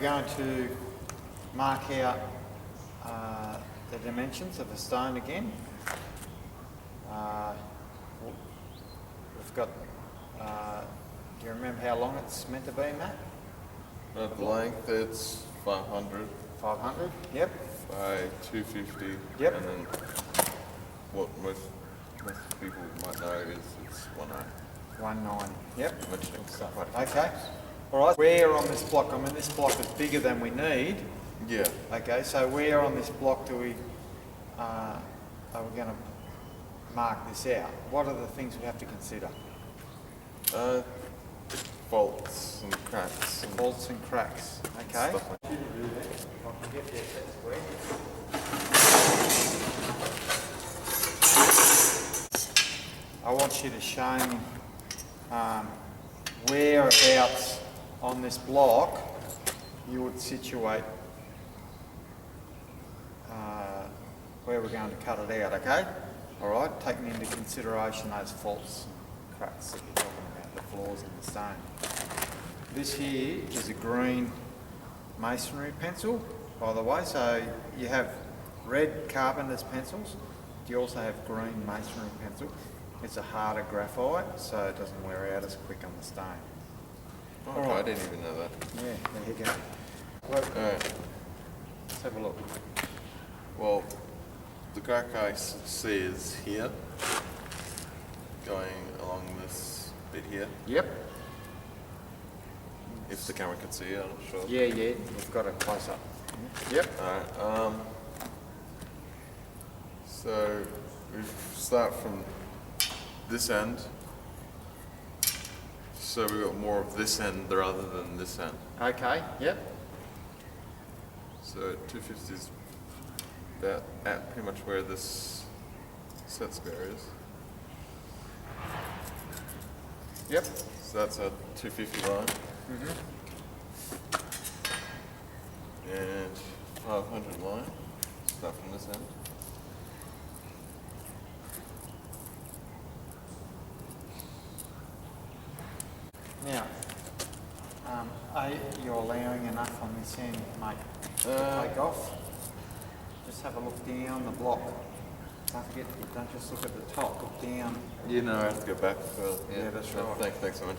going to mark out the dimensions of the stone again. We've got, do you remember how long it's meant to be, Matt? At length it's 500. 500, yep. By 250. Yep. And then what most people might know is it's 190. 190, yep. Mentioning stuff. Okay. All right. Where on this block? I mean, this block is bigger than we need. Yeah. Okay, so where on this block do we, are we going to mark this out? What are the things we have to consider? Faults and cracks. And Faults and cracks. Okay. stuff like I want you to show me whereabouts on this block you would situate where we're going to cut it out, okay? Alright, taking into consideration those faults and cracks that you're talking about, the flaws in the stone. This here is a green masonry pencil, by the way, so you have red carpenter's pencils, you also have green masonry pencil. It's a harder graphite, so it doesn't wear out as quick on the stone. Oh, okay, I didn't even know that. Yeah, there you go. Well, Alright. let's have a look. Well, the crack I see is here, going along this bit here. Yep. If the camera can see it, I'm not sure. Yeah, we've got a close up. Yep. Alright, so we start from this end. So we've got more of this end rather than this end. Okay, yep. So 250 is about at pretty much where this set square is. Yep. So that's a 250 line. And 500 line. Start from this end. Now, are you allowing enough on this end, mate, to take off? Just have a look down the block. Don't forget, don't just look at the top, look down. You know, I have to go back for. Yeah, that's right. Thanks so much.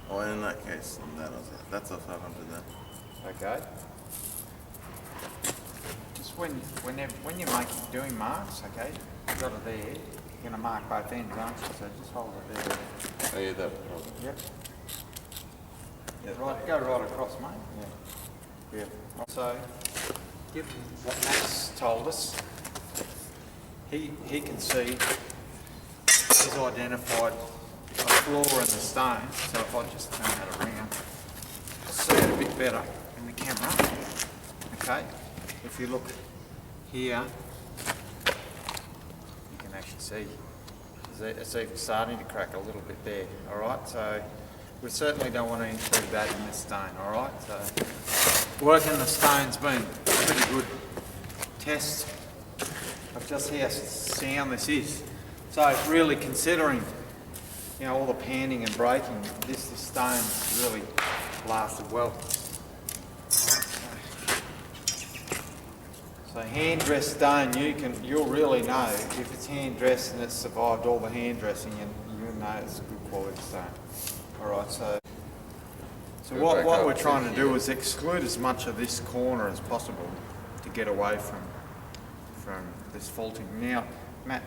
Oh, in that case, that's a 500 then. Okay. Just when you're doing marks, okay, you've got it there, you're going to mark both ends, aren't you? So just hold it there. Oh yeah, that problem. Yep. Right, go right across, mate. Yeah. So, give what Matt's told us. He can see, he's identified a flaw in the stone. So if I just turn that around, I'll see it a bit better in the camera. Okay. If you look here, you can actually see it's even starting to crack a little bit there. All right. So we certainly don't want to include that in this stone. All right. So working the stone's been a pretty good test of just how sound this is. So really considering, you know, all the panning and breaking, this stone's really lasted well. So hand dressed stone, you'll really know if it's hand dressed and it's survived all the hand dressing, and you'll know it's a good quality stone. All right, so what we're trying to do is exclude as much of this corner as possible to get away from this faulting. Now, Matt,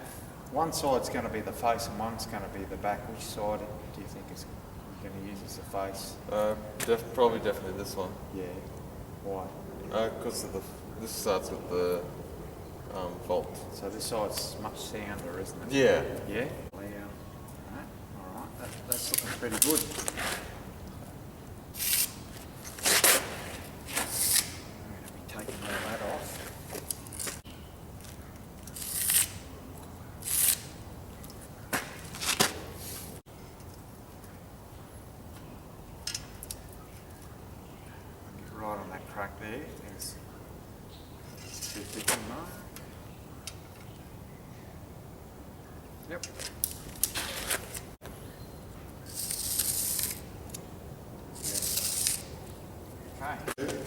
one side's going to be the face and one's going to be the back. Which side do you think is you're going to use as the face? Probably definitely this one. Yeah. Why? Because this starts with the fault. So this side's much sounder, isn't it? Yeah. Yeah? All right. That's looking pretty good. I'm going to be taking all that off. Right on that crack there. There's 250 mark. Yep. Okay.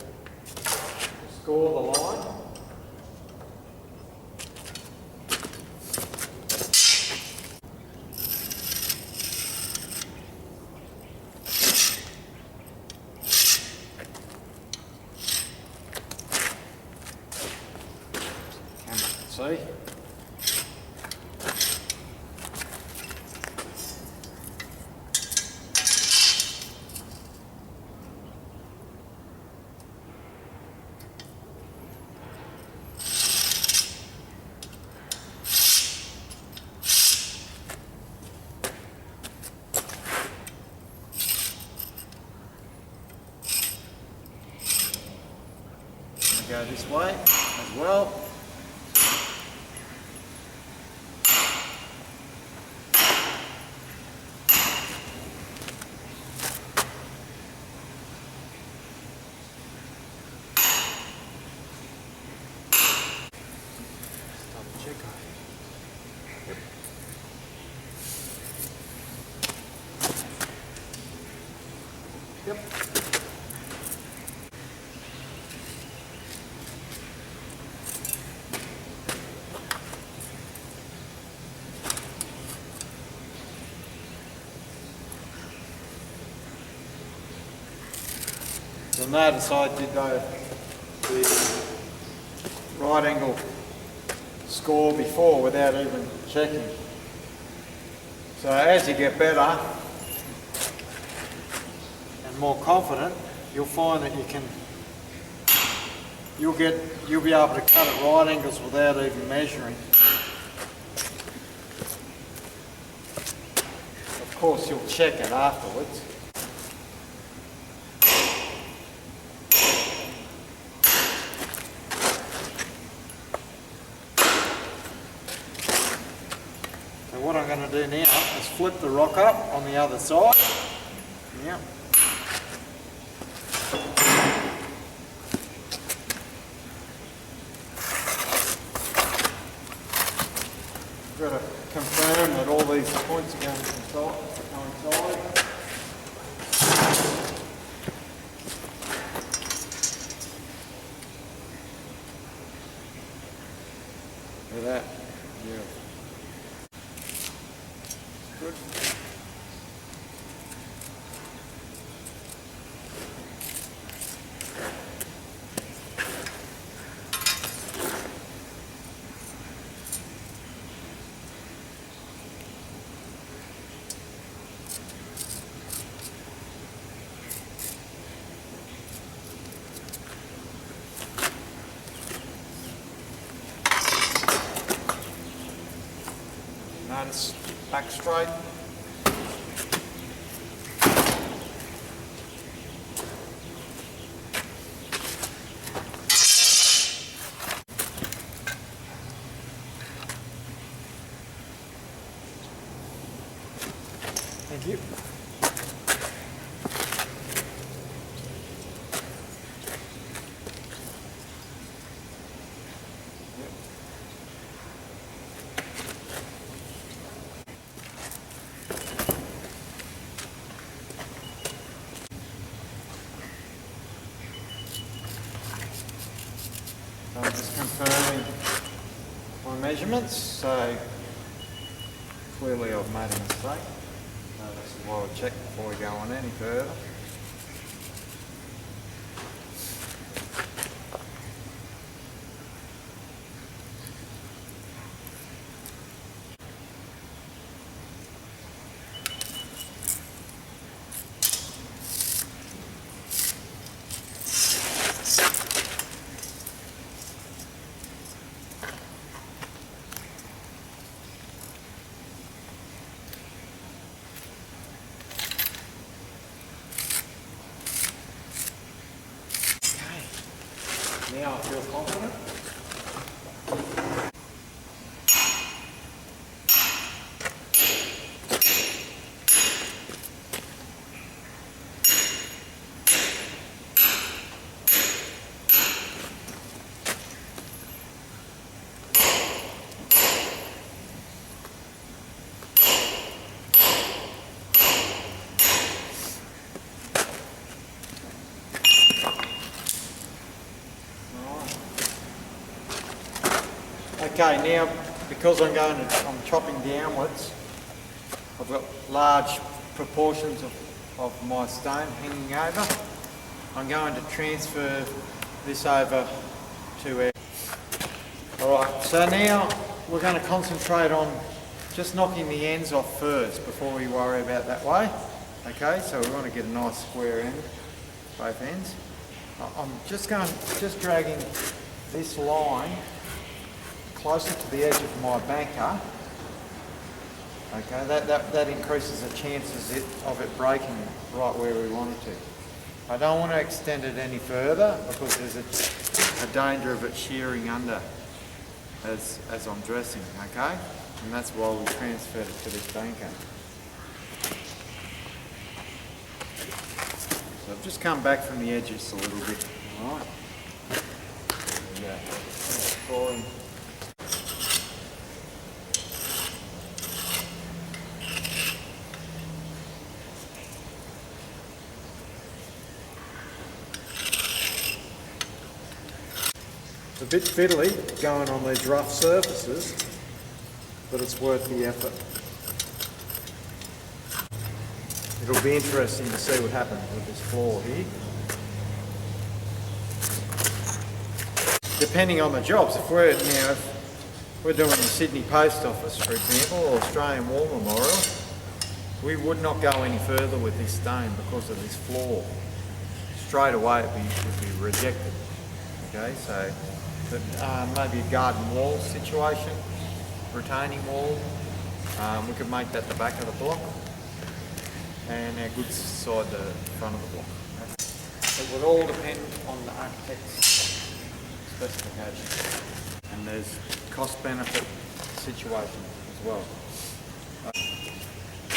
Score the line. See? Go this way as well. Yep. So notice I did the right angle score before without even checking. So as you get better and more confident, you'll find that you'll be able to cut at right angles without even measuring. Of course, you'll check it afterwards. What I'm going to do now is flip the rock up on the other side. Yeah. Got to confirm that all these points are going to coincide. Look at that. Yeah. Good. Notice back straight. Thank you. I'm just confirming my measurements, so clearly I've made a mistake. So this is why we check before we go on any further. Now I feel confident. Okay, now because I'm chopping downwards, I've got large proportions of my stone hanging over. I'm going to transfer this over to our... Alright, so now we're going to concentrate on just knocking the ends off first before we worry about that way. Okay, so we want to get a nice square end, both ends. I'm just dragging this line closer to the edge of my banker. Okay, that increases the chances of it breaking right where we want it to. I don't want to extend it any further because there's a danger of it shearing under as I'm dressing, okay? And that's why we transferred it to this banker. So I've just come back from the edges a little bit, alright? There we go. It's a bit fiddly going on these rough surfaces, but it's worth the effort. It'll be interesting to see what happens with this floor here. Depending on the jobs, if we're doing the Sydney Post Office, for example, or Australian War Memorial, we would not go any further with this stone because of this floor. Straight away it would be rejected. Okay, so maybe a garden wall situation, retaining wall, we could make that the back of the block and our goods side the front of the block. It would all depend on the architect's specification, and there's cost-benefit situation as well.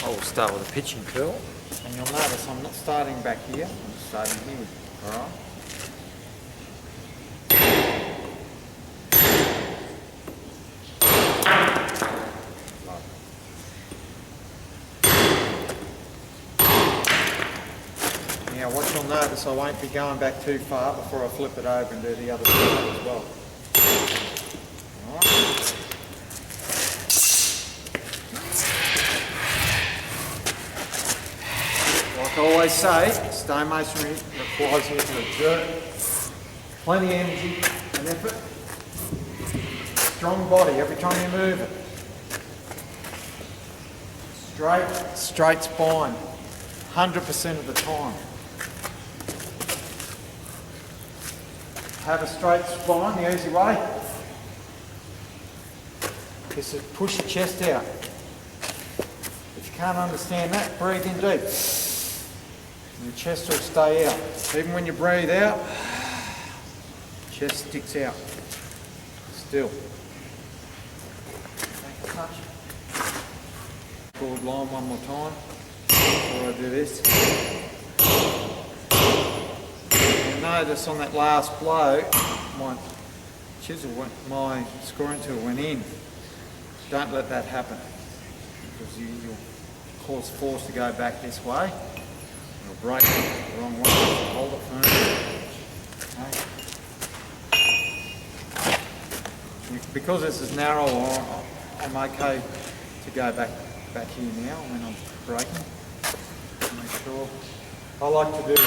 I will start with a pitching tool, and you'll notice I'm not starting back here, I'm starting here, alright? Now what you'll notice, I won't be going back too far before I flip it over and do the other side as well. Alright. Like I always say, stonemasonry requires you to exert plenty of energy and effort. Strong body every time you move it. Straight spine, 100% of the time. Have a straight spine, the easy way is to push your chest out. If you can't understand that, breathe in deep. And your chest will stay out. Even when you breathe out, chest sticks out. Still. Take a touch. Forward line one more time before I do this. Notice on that last blow, my scoring tool went in. Don't let that happen, because you'll cause force to go back this way. It'll break the wrong way. Hold it firmly. Okay. Because this is narrow, I'm okay to go back here now when I'm breaking. Make sure. I like to do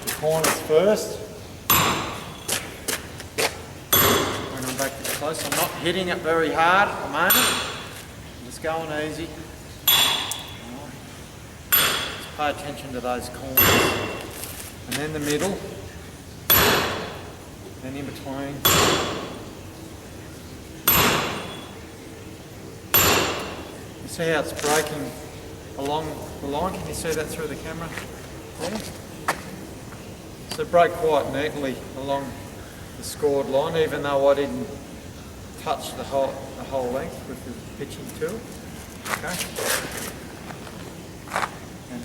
the corners first. When I'm back this close, I'm not hitting it very hard at the moment. I'm just going easy. Right. Just pay attention to those corners. And then the middle. Then in between. You see how it's breaking along the line? Can you see that through the camera? There. So break quite neatly along the scored line, even though I didn't touch the whole length with the pitching tool. Okay. And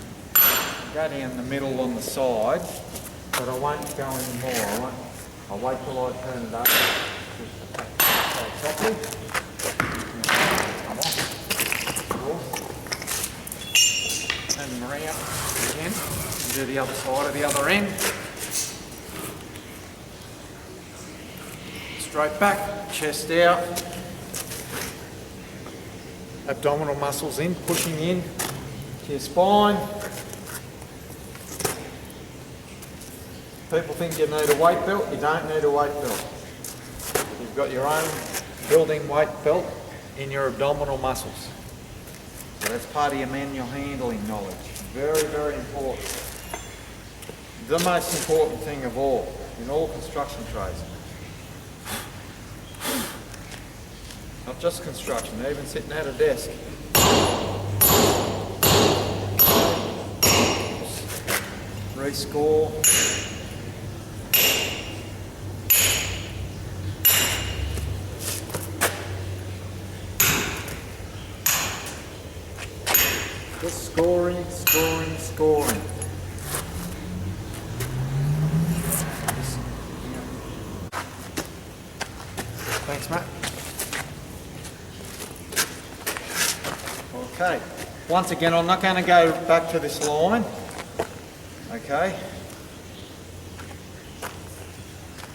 go down the middle on the side, but I won't go any more. I'll wait till I turn it over. Properly. Turn them around again. Do the other side of the other end. Straight back, chest out, abdominal muscles in, pushing in to your spine. People think you need a weight belt. You don't need a weight belt. You've got your own building weight belt in your abdominal muscles. So that's part of your manual handling knowledge. Very, very important. The most important thing of all in all construction trades. Not just construction, even sitting at a desk. Rescore. Just scoring, scoring, scoring. Thanks, Matt. Okay. Once again, I'm not going to go back to this line. Okay.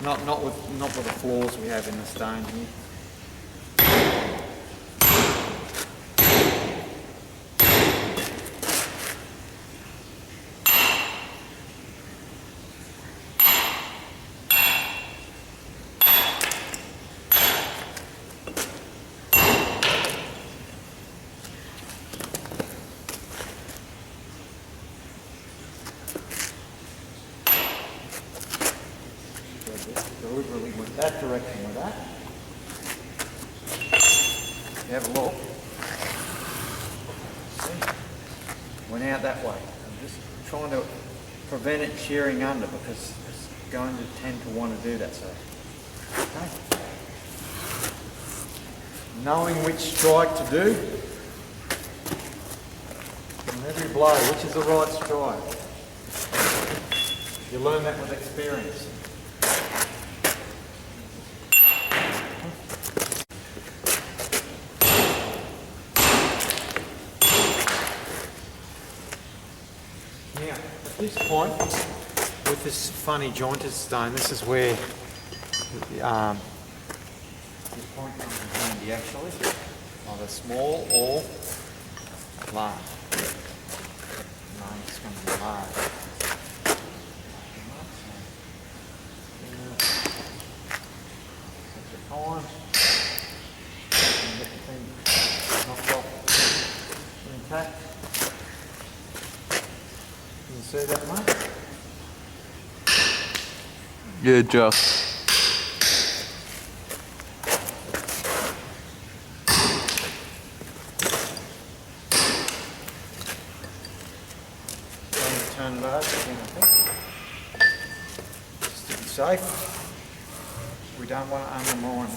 Not with the flaws we have in the stone here. Deliberately went that direction with that. Have a look. See? Went out that way. I'm just trying to prevent it shearing under because it's going to tend to want to do that. So, okay. Knowing which strike to do. And every blow, which is the right strike. You learn that with experience. Now, at this point, with this funny jointed stone, this is where this point comes in handy actually, either small or large. No, it's going to be large. On and get the thing knocked off intact. Can you see that, mate? Yeah, just. Turn it over again, I think. Just to be safe. We don't want to undermine it.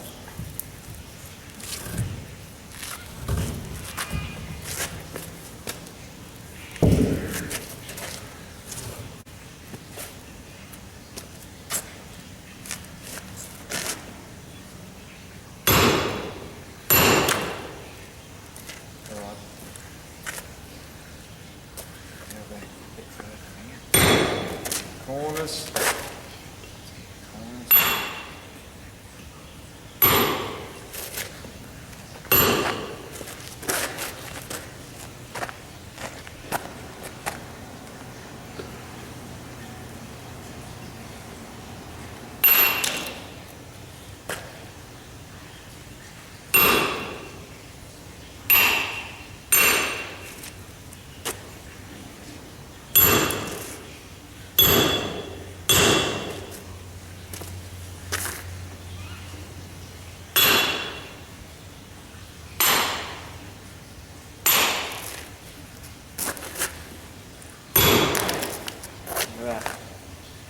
All right. Now then, fix that here. Corners.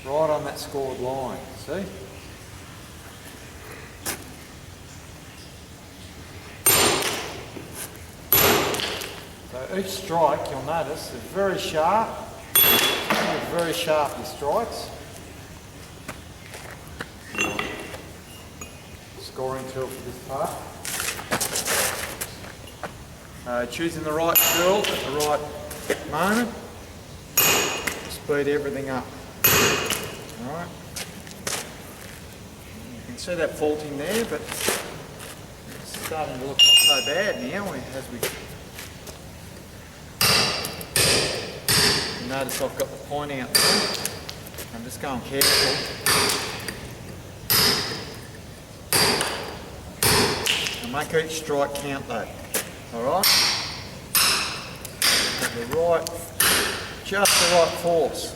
Right on that scored line, see? So each strike, you'll notice, is very sharp. Very sharp, your strikes. Scoring tool for this part. Choosing the right tool at the right moment. Speed everything up. Alright. You can see that faulting there, but starting to look not so bad now as we... You notice I've got the point out there. I'm just going careful. And make each strike count though. Alright? Have the right, just the right force.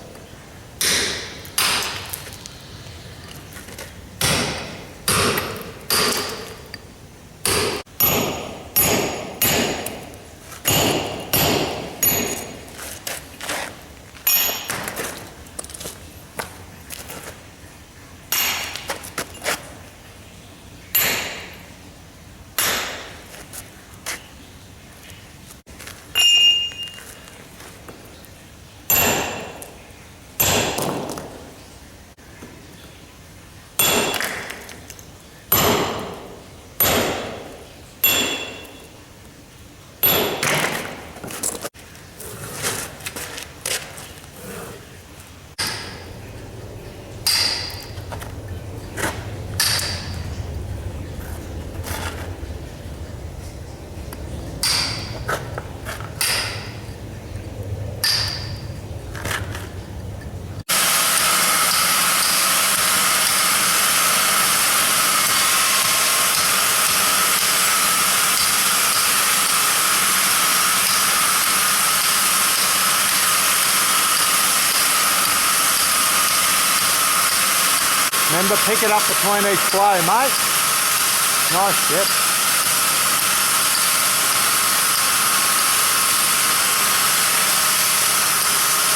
Remember, pick it up between each blow, mate. Nice, yep.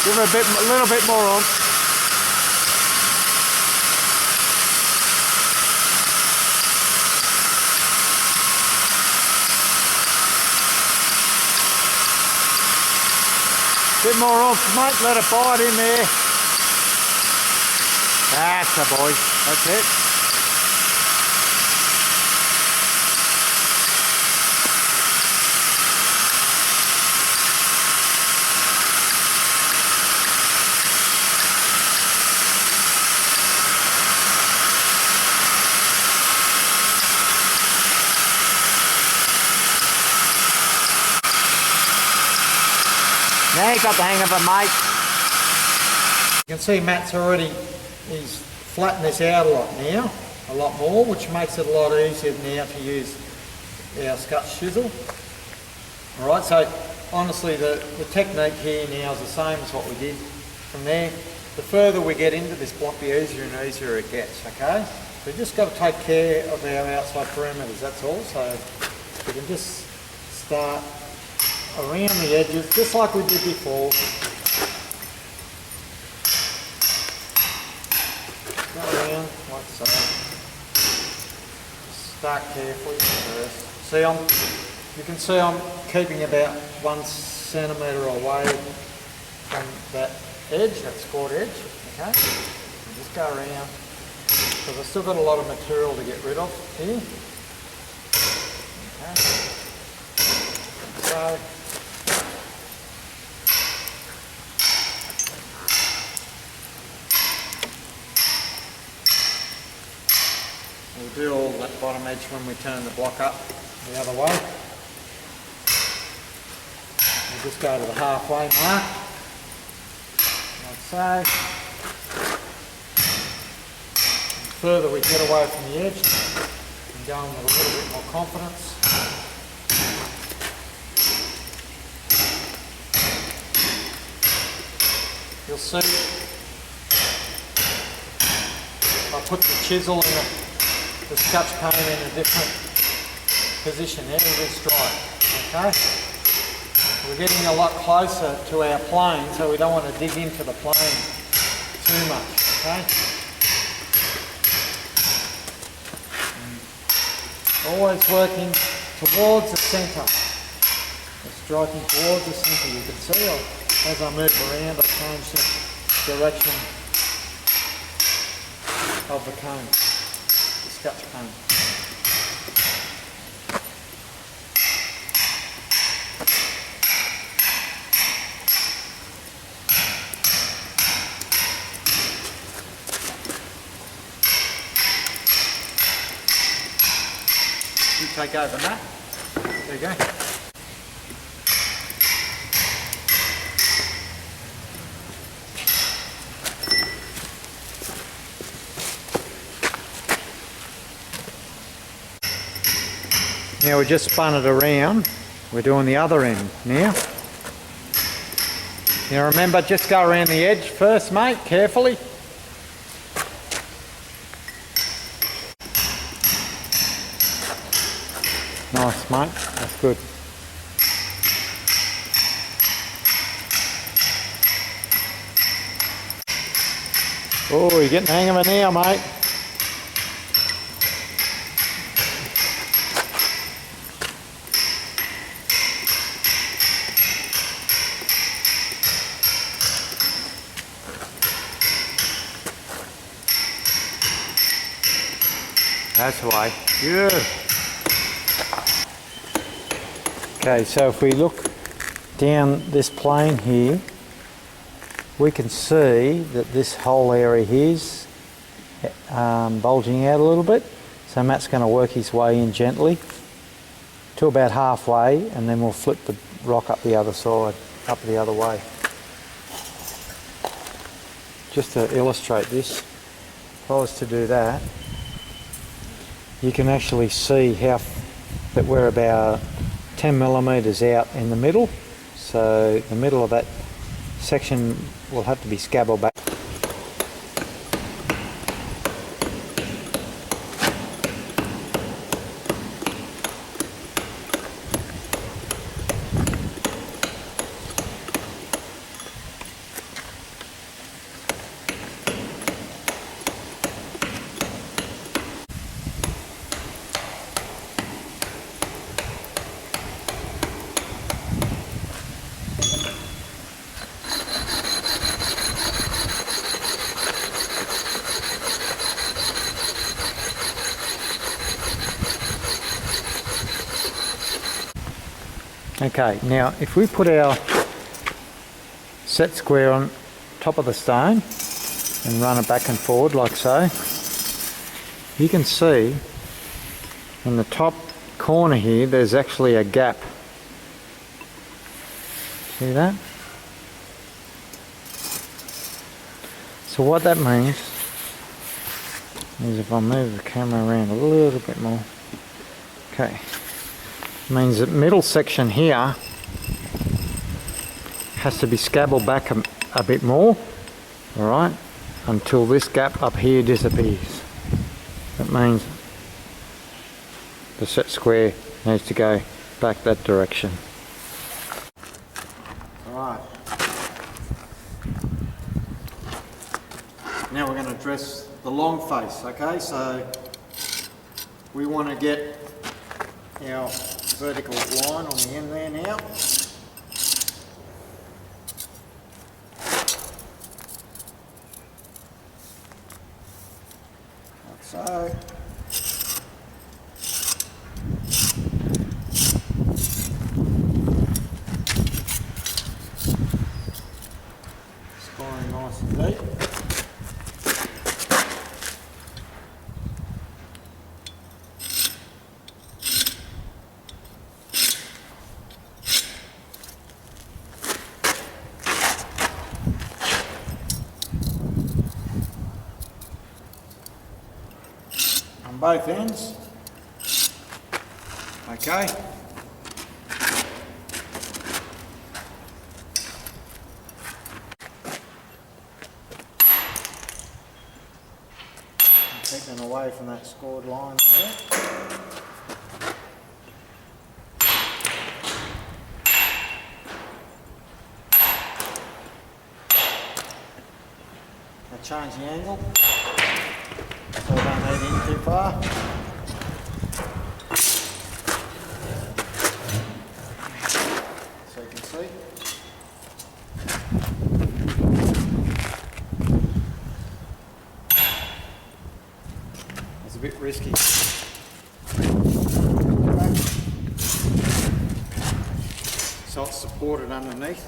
Give her a little bit more on. Bit more on, mate. Let it bite in there. That's a boy. That's it. Now you got the hang of it, mate. You can see Matt's already, he's flattened this out a lot more, which makes it a lot easier now to use our scotch chisel. Alright, so honestly the technique here now is the same as what we did from there. The further we get into this block, the easier and easier it gets, okay? So we've just got to take care of our outside perimeters, that's all. So we can just start around the edges, just like we did before. Go around like so. Start carefully first. See, you can see I'm keeping about 1 centimetre away from that edge, that scored edge. Okay, and just go around because I've still got a lot of material to get rid of here. Okay, so. We'll do all that bottom edge when we turn the block up the other way. We'll just go to the halfway mark, like so. The further we get away from the edge, we can go in with a little bit more confidence. You'll see, I put the chisel in the scotch pane in a different position every strike, okay? We're getting a lot closer to our plane, so we don't want to dig into the plane too much, okay? Always working towards the centre. Striking towards the centre. You can see as I move around, I change the direction of the cone, the scotch cone. You take over, Matt. There you go. Now we just spun it around. We're doing the other end now. Now remember, just go around the edge first, mate, carefully. Nice, mate, that's good. Oh, you're getting the hang of it now, mate. That's the way. Good. Okay, so if we look down this plane here, we can see that this whole area here is bulging out a little bit. So Matt's going to work his way in gently to about halfway, and then we'll flip the rock up the other side, up the other way. Just to illustrate this, if I was to do that, you can actually see how that we're about 10 millimeters out in the middle. So the middle of that section will have to be scabbled back. Okay, now if we put our set square on top of the stone and run it back and forward like so, you can see in the top corner here there's actually a gap. See that? So what that means is, if I move the camera around a little bit more, okay, means that middle section here has to be scabbled back a bit more, all right, until this gap up here disappears. That means the set square needs to go back that direction. All right. Now we're going to dress the long face, okay? So we want to get our vertical line on the end there now. Like so. Scoring nice and deep. Both ends. Okay. Taking away from that scored line there. I'll change the angle. So I don't need in too far. So you can see. It's a bit risky. So it's supported underneath.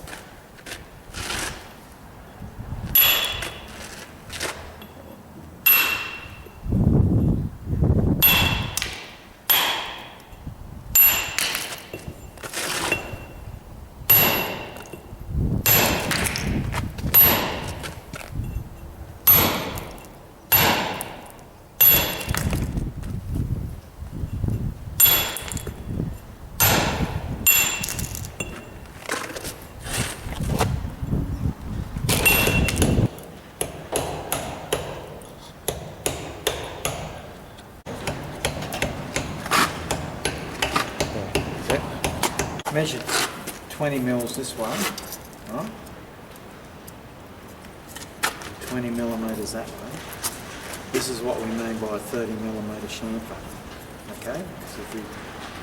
measured 20 mils this way, right? 20 millimetres that way. This is what we mean by a 30 millimetre chamfer. Okay, so if we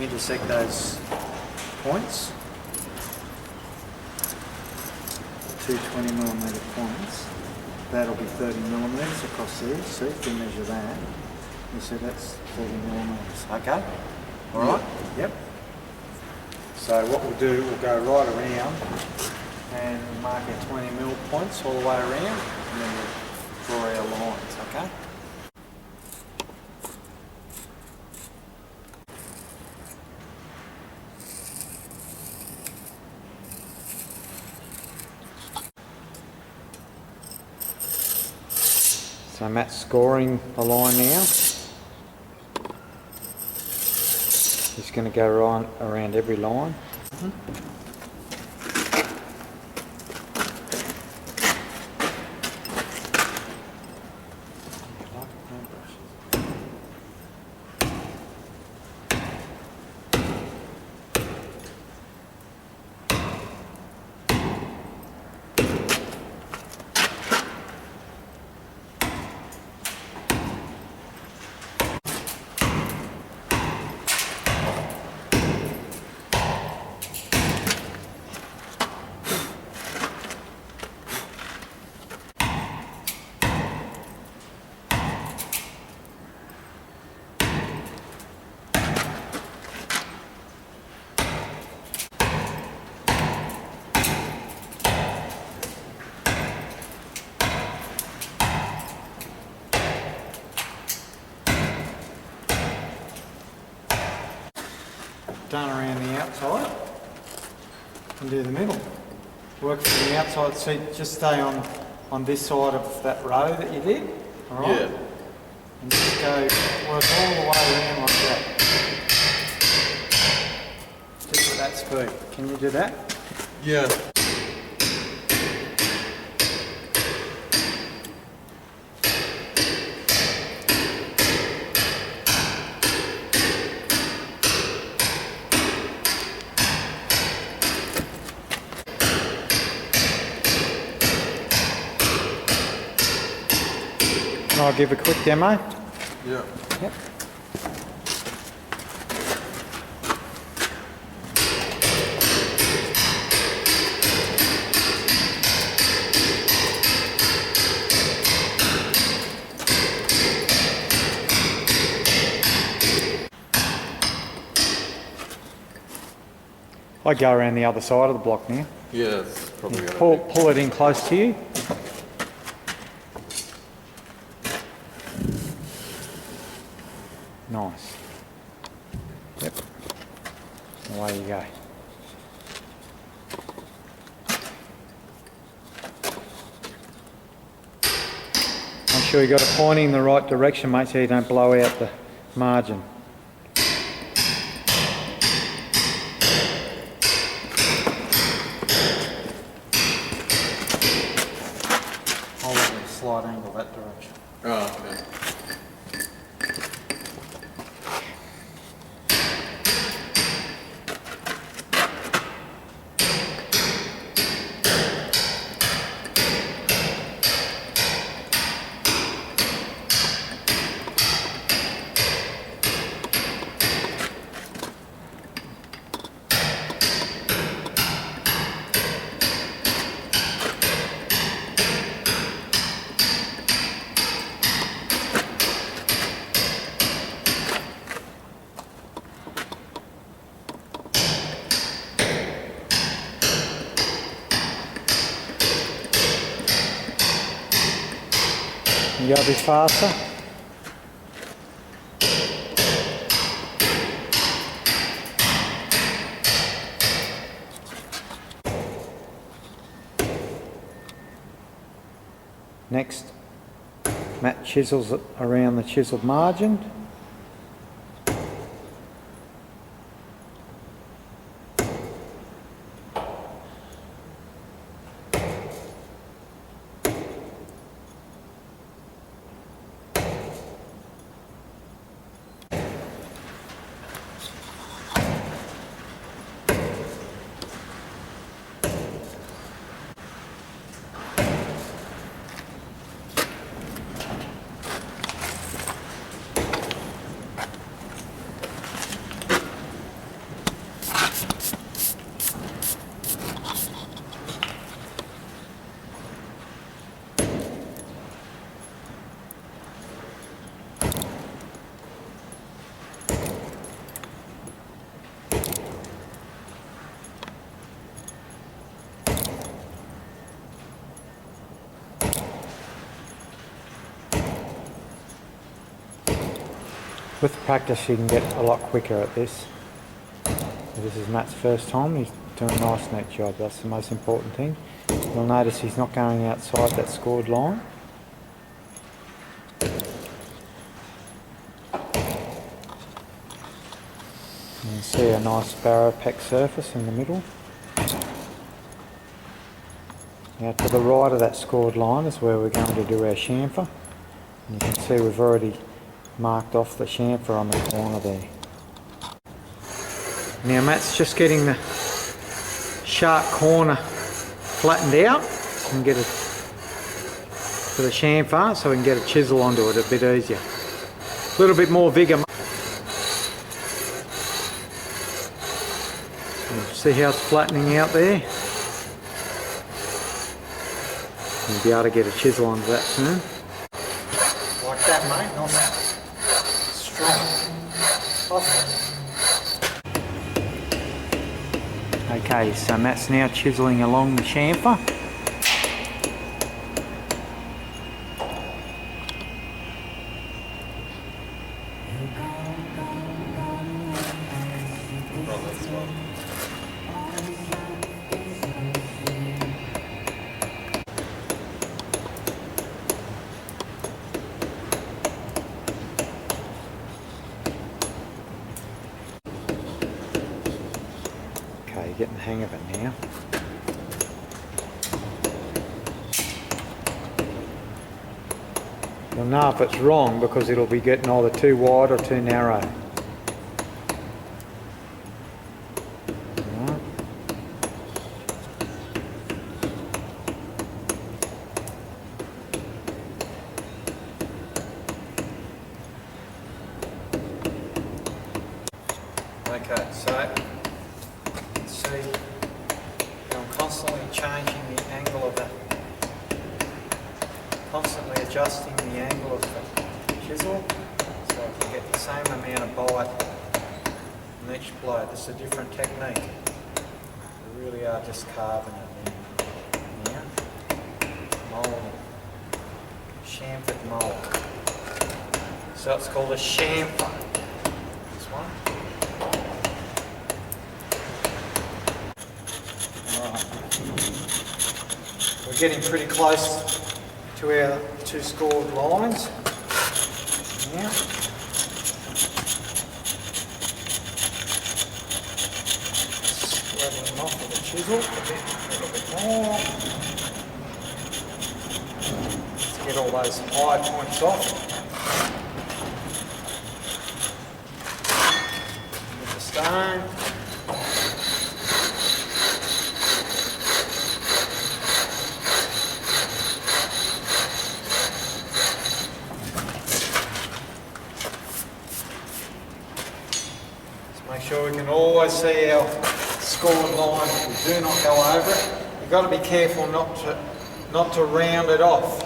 intersect those points, two 20 millimetre points, that'll be 30 millimetres across there. See, if we measure that, you see that's 30 millimetres. Okay, all right, yep. So what we'll do, we'll go right around and mark our 20 mil points all the way around, and then we'll draw our lines, okay? So Matt's scoring the line now. He's going to go around every line. Done around the outside and do the middle. Work from the outside, so just stay on this side of that row that you did, alright? Yeah. And just go work all the way around like that. Just at that speed. Can you do that? Yeah. And I'll give a quick demo. Yeah. Yep. I go around the other side of the block now. Yeah, that's probably a good idea. Pull it in close to you. Nice. Yep. Away you go. Make sure you got it pointing in the right direction, mate, so you don't blow out the margin. I'll let it slight angle that direction. Oh, okay. You go a bit faster. Next, Matt chisels it around the chiselled margin. With practice you can get a lot quicker at this. This is Matt's first time. He's doing a nice neat job. That's the most important thing. You'll notice he's not going outside that scored line. You can see a nice Sparrow Peck surface in the middle. Now to the right of that scored line is where we're going to do our chamfer. And you can see we've already marked off the chamfer on the corner there. Now Matt's just getting the sharp corner flattened out and get it to the chamfer so we can get a chisel onto it a bit easier. A little bit more vigour. See how it's flattening out there? You'll be able to get a chisel onto that soon. Like that, mate. Nice, strong. Okay, so Matt's now chiselling along the chamfer. Okay, getting the hang of it now. You'll know if it's wrong because it'll be getting either too wide or too narrow. Right. Okay, so see, I'm constantly changing the angle of that, constantly adjusting the angle of the chisel so I can get the same amount of bite on each blow. This is a different technique. We really are just carving it now. Mould, chamfered mould. So it's called a chamfer. This one. We're getting pretty close to our two scored lines now. Leveling them off with a chisel a little bit more. Let's get all those high points off. With the stone. Make sure we can always see our scored line. We do not go over it. You've got to be careful not to round it off.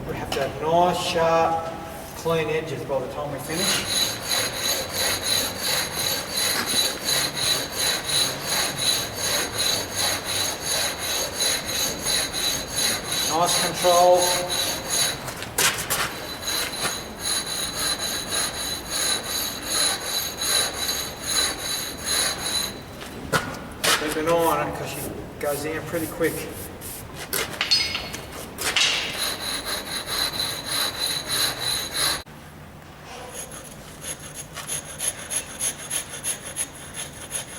We have to have nice, sharp, clean edges by the time we finish. Nice control. Keep an eye on it because she goes in pretty quick.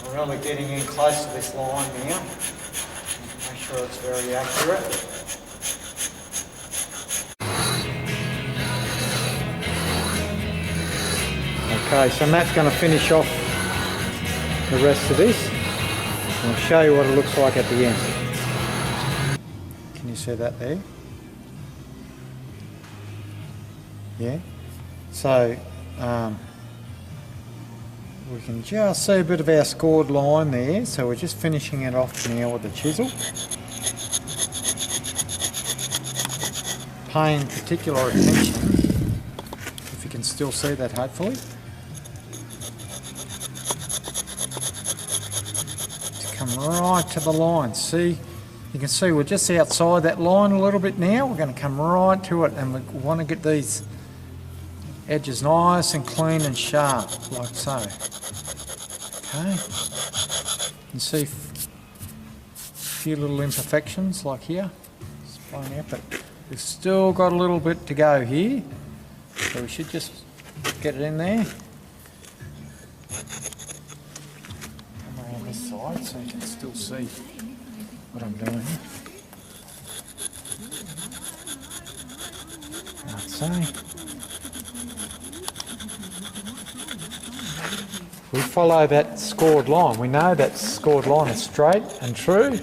We're really getting in close to this line now. Make sure it's very accurate. Okay, so Matt's going to finish off the rest of this. I'll show you what it looks like at the end. Can you see that there? Yeah? So, we can just see a bit of our scored line there, so we're just finishing it off now with the chisel. Paying particular attention, if you can still see that hopefully. Come right to the line. See, you can see we're just outside that line a little bit now. We're going to come right to it, and we want to get these Edges nice and clean and sharp, like so. Okay. You can see a few little imperfections, like here. It's blown out, but we've still got a little bit to go here. So we should just get it in there. Come around this side so you can still see what I'm doing. Like so. We follow that scored line. We know that scored line is straight and true.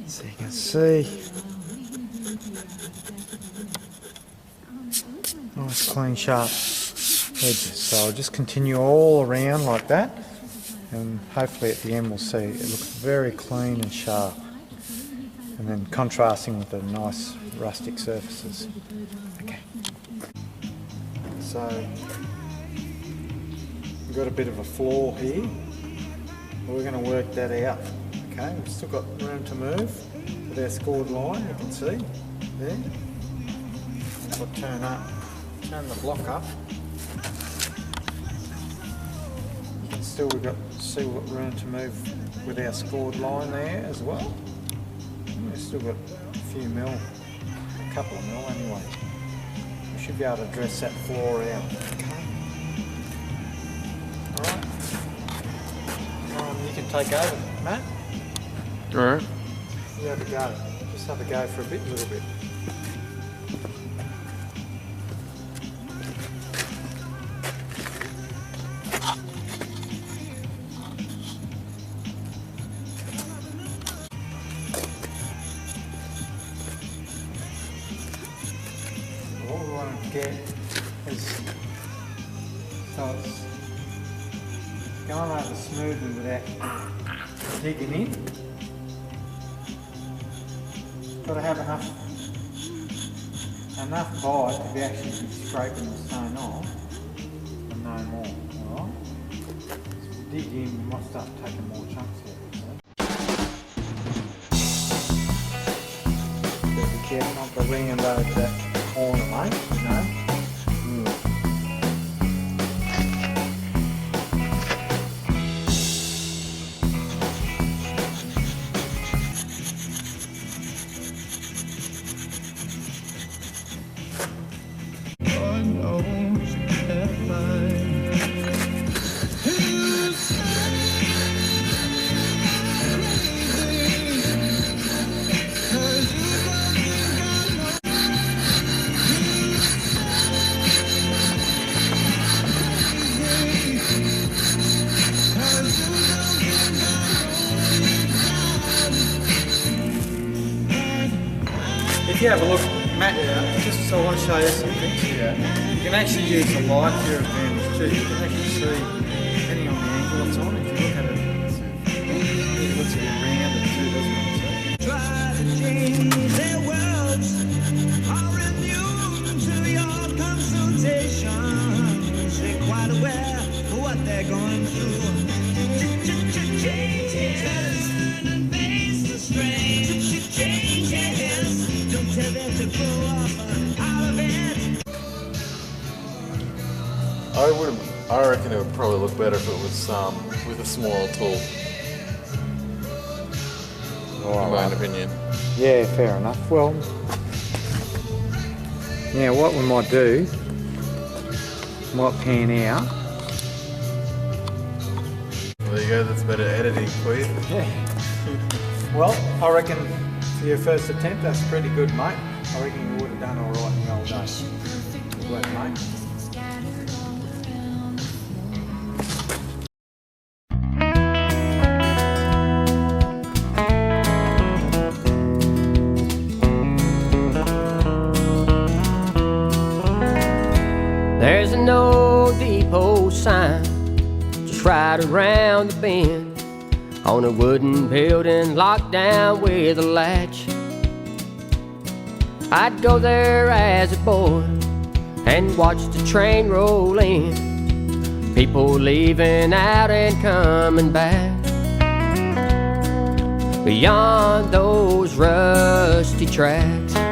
So you can see, nice clean sharp edges. So I'll just continue all around like that, and hopefully at the end we'll see it looks very clean and sharp, and then contrasting with the nice rustic surfaces. Okay. So we've got a bit of a flaw here. We're going to work that out. Okay, we've still got room to move with our scored line, you can see there. I'll turn the block up. Still we've got room to move with our scored line there as well. We've still got a few mil, a couple of mil anyway. We should be able to dress that floor out. Okay. Alright. You can take over, Matt. Alright. You have a go. Just have a go for a little bit. What we want to get is so it's going over smoothly without digging in. Got to have enough bite to be actually scraping the stone off, and no more. Alright? So dig in, we might start taking more chunks out. Be careful not to ring and over that corner, mate. You know. If you have a look, Matt, just so I want to show you some things here. You can actually use the light to your advantage too. You can actually see, depending on the angle it's on, if you look at it, it looks a bit rounded too, doesn't it? Try to change their worlds, are immune to your consultations. They're quite aware of what they're going through. Changes and face the strain. Changes, don't tell them to go off out of it. I reckon it would probably look better if it was with a smaller tool. In my opinion. Yeah, fair enough. Well, now what we might do, might pan out. Well, there you go, that's better editing for you. Yeah. Well, I reckon for your first attempt, that's pretty good, mate. I reckon you would have done all right in the old days. Good work, mate. There's a no depot sign just right around the bend. on a wooden building locked down with a latch. I'd go there as a boy and watch the train roll in, people leaving out and coming back. Beyond those rusty tracks,